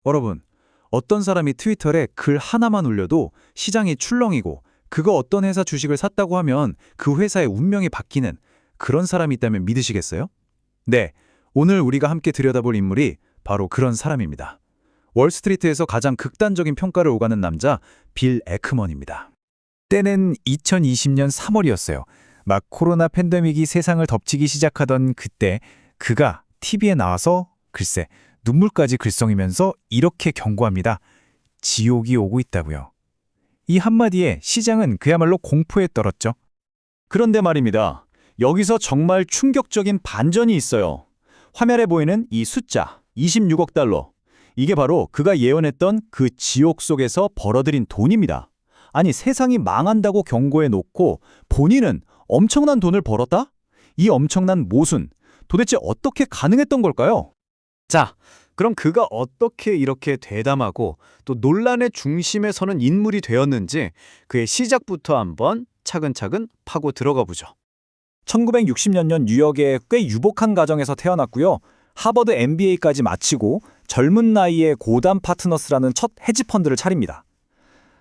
여러분, 어떤 사람이 트위터에 글 하나만 올려도 시장이 출렁이고 그거 어떤 회사 주식을 샀다고 하면 그 회사의 운명이 바뀌는 그런 사람이 있다면 믿으시겠어요? 네, 오늘 우리가 함께 들여다볼 인물이 바로 그런 사람입니다. 월스트리트에서 가장 극단적인 평가를 오가는 남자 빌 에크먼입니다. 때는 2020년 3월이었어요. 막 코로나 팬데믹이 세상을 덮치기 시작하던 그때 그가 TV에 나와서 글쎄 눈물까지 글썽이면서 이렇게 경고합니다. 지옥이 오고 있다고요. 이 한마디에 시장은 그야말로 공포에 떨었죠. 그런데 말입니다. 여기서 정말 충격적인 반전이 있어요. 화면에 보이는 이 숫자, 26억 달러. 이게 바로 그가 예언했던 그 지옥 속에서 벌어들인 돈입니다. 아니, 세상이 망한다고 경고해 놓고 본인은 엄청난 돈을 벌었다? 이 엄청난 모순, 도대체 어떻게 가능했던 걸까요? 자, 그럼 그가 어떻게 이렇게 대담하고 또 논란의 중심에 서는 인물이 되었는지 그의 시작부터 한번 차근차근 파고 들어가 보죠. 1960년 뉴욕의 꽤 유복한 가정에서 태어났고요. 하버드 MBA까지 마치고 젊은 나이에 고담 파트너스라는 첫 헤지펀드를 차립니다.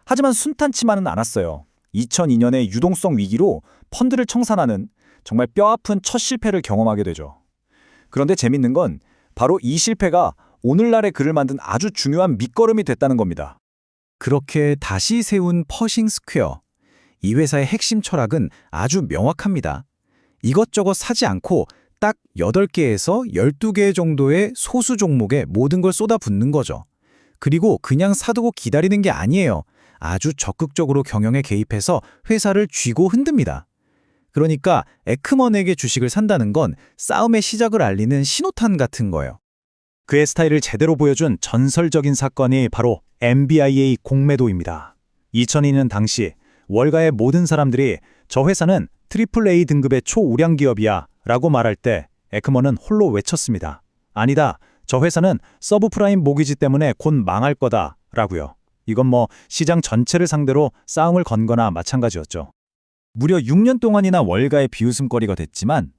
하지만 순탄치만은 않았어요. 2002년에 유동성 위기로 펀드를 청산하는 정말 뼈아픈 첫 실패를 경험하게 되죠. 그런데 재밌는 건 바로 이 실패가 오늘날의 그를 만든 아주 중요한 밑거름이 됐다는 겁니다. 그렇게 다시 세운 퍼싱 스퀘어. 이 회사의 핵심 철학은 아주 명확합니다. 이것저것 사지 않고 딱 8개에서 12개 정도의 소수 종목에 모든 걸 쏟아붓는 거죠. 그리고 그냥 사두고 기다리는 게 아니에요. 아주 적극적으로 경영에 개입해서 회사를 쥐고 흔듭니다. 그러니까 에크먼에게 주식을 산다는 건 싸움의 시작을 알리는 신호탄 같은 거예요. 그의 스타일을 제대로 보여준 전설적인 사건이 바로 MBIA 공매도입니다. 2002년 당시 월가의 모든 사람들이 저 회사는 AAA 등급의 초우량 기업이야 라고 말할 때 에크먼은 홀로 외쳤습니다. 아니다, 저 회사는 서브프라임 모기지 때문에 곧 망할 거다 라고요. 이건 시장 전체를 상대로 싸움을 건 거나 마찬가지였죠. 무려 6년 동안이나 월가의 비웃음거리가 됐지만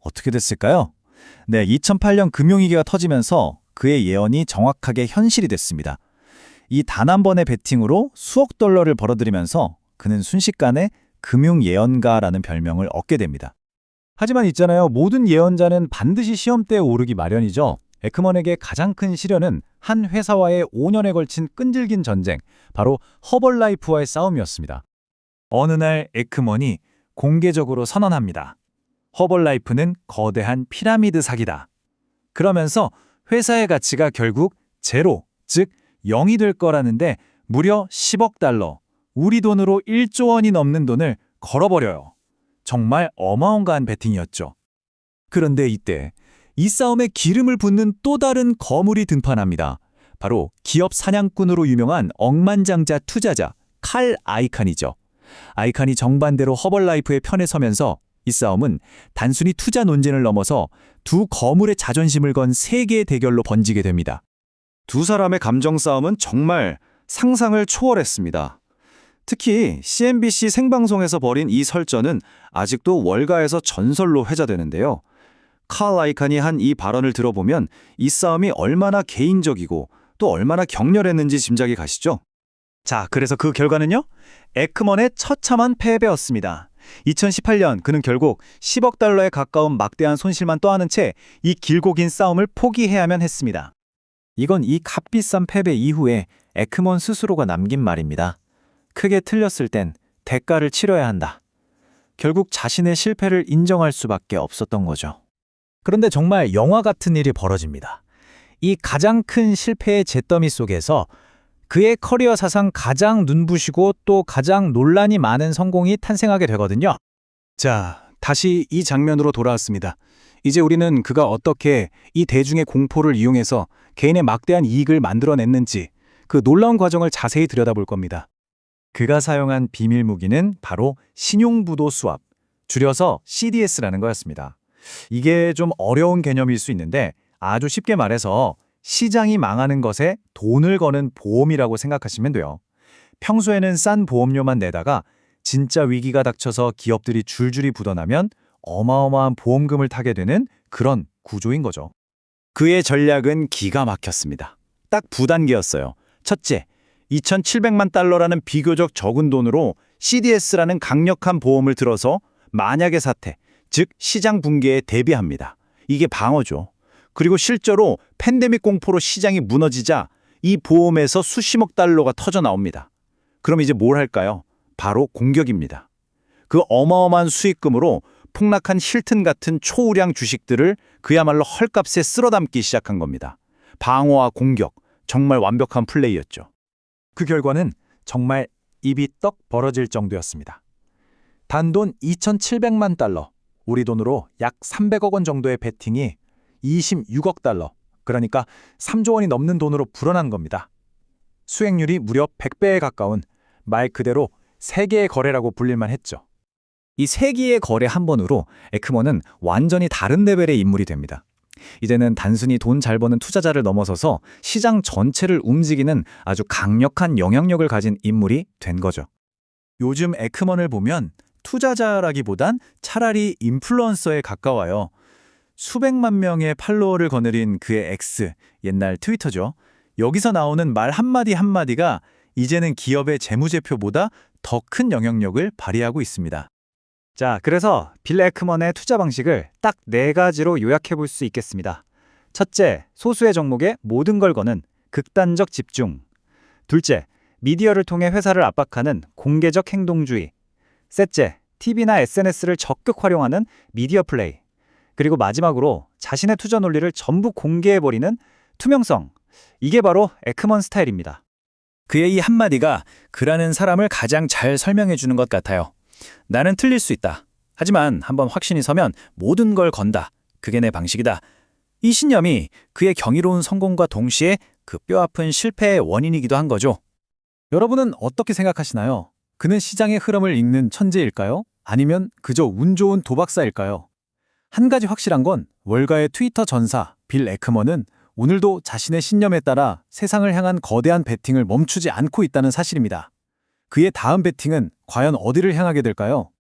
어떻게 됐을까요? 네, 2008년 금융위기가 터지면서 그의 예언이 정확하게 현실이 됐습니다. 이 단 한 번의 베팅으로 수억 달러를 벌어들이면서 그는 순식간에 금융예언가라는 별명을 얻게 됩니다. 하지만 있잖아요. 모든 예언자는 반드시 시험대에 오르기 마련이죠. 에크먼에게 가장 큰 시련은 한 회사와의 5년에 걸친 끈질긴 전쟁, 바로 허벌라이프와의 싸움이었습니다. 어느 날 에크먼이 공개적으로 선언합니다. 허벌라이프는 거대한 피라미드 사기다. 그러면서 회사의 가치가 결국 제로, 즉 0이 될 거라는데 무려 10억 달러, 우리 돈으로 1조 원이 넘는 돈을 걸어버려요. 정말 어마어마한 베팅이었죠. 그런데 이때 이 싸움에 기름을 붓는 또 다른 거물이 등판합니다. 바로 기업 사냥꾼으로 유명한 억만장자 투자자 칼 아이칸이죠. 아이칸이 정반대로 허벌라이프의 편에 서면서 이 싸움은 단순히 투자 논쟁을 넘어서 두 거물의 자존심을 건 세계의 대결로 번지게 됩니다. 두 사람의 감정 싸움은 정말 상상을 초월했습니다. 특히 CNBC 생방송에서 벌인 이 설전은 아직도 월가에서 전설로 회자되는데요. 칼 아이칸이 한 이 발언을 들어보면 이 싸움이 얼마나 개인적이고 또 얼마나 격렬했는지 짐작이 가시죠? 자, 그래서 그 결과는요? 에크먼의 처참한 패배였습니다. 2018년 그는 결국 10억 달러에 가까운 막대한 손실만 떠안은 채 이 길고 긴 싸움을 포기해야만 했습니다. 이건 이 값비싼 패배 이후에 에크먼 스스로가 남긴 말입니다. 크게 틀렸을 땐 대가를 치러야 한다. 결국 자신의 실패를 인정할 수밖에 없었던 거죠. 그런데 정말 영화 같은 일이 벌어집니다. 이 가장 큰 실패의 잿더미 속에서 그의 커리어 사상 가장 눈부시고 또 가장 논란이 많은 성공이 탄생하게 되거든요. 자, 다시 이 장면으로 돌아왔습니다. 이제 우리는 그가 어떻게 이 대중의 공포를 이용해서 개인의 막대한 이익을 만들어냈는지 그 놀라운 과정을 자세히 들여다볼 겁니다. 그가 사용한 비밀 무기는 바로 신용부도 수합, 줄여서 CDS라는 거였습니다. 이게 좀 어려운 개념일 수 있는데 아주 쉽게 말해서 시장이 망하는 것에 돈을 거는 보험이라고 생각하시면 돼요. 평소에는 싼 보험료만 내다가 진짜 위기가 닥쳐서 기업들이 줄줄이 부도나면 어마어마한 보험금을 타게 되는 그런 구조인 거죠. 그의 전략은 기가 막혔습니다. 딱 두 단계였어요. 첫째, 2,700만 달러라는 비교적 적은 돈으로 CDS라는 강력한 보험을 들어서 만약의 사태, 즉 시장 붕괴에 대비합니다. 이게 방어죠. 그리고 실제로 팬데믹 공포로 시장이 무너지자 이 보험에서 수십억 달러가 터져 나옵니다. 그럼 이제 뭘 할까요? 바로 공격입니다. 그 어마어마한 수익금으로 폭락한 힐튼 같은 초우량 주식들을 그야말로 헐값에 쓸어담기 시작한 겁니다. 방어와 공격, 정말 완벽한 플레이였죠. 그 결과는 정말 입이 떡 벌어질 정도였습니다. 단돈 2,700만 달러, 우리 돈으로 약 300억 원 정도의 베팅이 26억 달러, 그러니까 3조 원이 넘는 돈으로 불어난 겁니다. 수익률이 무려 100배에 가까운 말 그대로 세계의 거래라고 불릴만 했죠. 이 세기의 거래 한 번으로 에크먼은 완전히 다른 레벨의 인물이 됩니다. 이제는 단순히 돈 잘 버는 투자자를 넘어서서 시장 전체를 움직이는 아주 강력한 영향력을 가진 인물이 된 거죠. 요즘 에크먼을 보면 투자자라기보단 차라리 인플루언서에 가까워요. 수백만 명의 팔로워를 거느린 그의 X, 옛날 트위터죠. 여기서 나오는 말 한마디 한마디가 이제는 기업의 재무제표보다 더 큰 영향력을 발휘하고 있습니다. 자, 그래서 빌 에크먼의 투자 방식을 딱 4가지로 요약해 볼 수 있겠습니다. 첫째, 소수의 종목에 모든 걸 거는 극단적 집중. 둘째, 미디어를 통해 회사를 압박하는 공개적 행동주의. 셋째, TV나 SNS를 적극 활용하는 미디어 플레이. 그리고 마지막으로 자신의 투자 논리를 전부 공개해버리는 투명성. 이게 바로 에크먼 스타일입니다. 그의 이 한마디가 그라는 사람을 가장 잘 설명해 주는 것 같아요. 나는 틀릴 수 있다. 하지만 한번 확신이 서면 모든 걸 건다. 그게 내 방식이다. 이 신념이 그의 경이로운 성공과 동시에 그 뼈아픈 실패의 원인이기도 한 거죠. 여러분은 어떻게 생각하시나요? 그는 시장의 흐름을 읽는 천재일까요? 아니면 그저 운 좋은 도박사일까요? 한 가지 확실한 건 월가의 트위터 전사 빌 에크먼은 오늘도 자신의 신념에 따라 세상을 향한 거대한 베팅을 멈추지 않고 있다는 사실입니다. 그의 다음 베팅은 과연 어디를 향하게 될까요?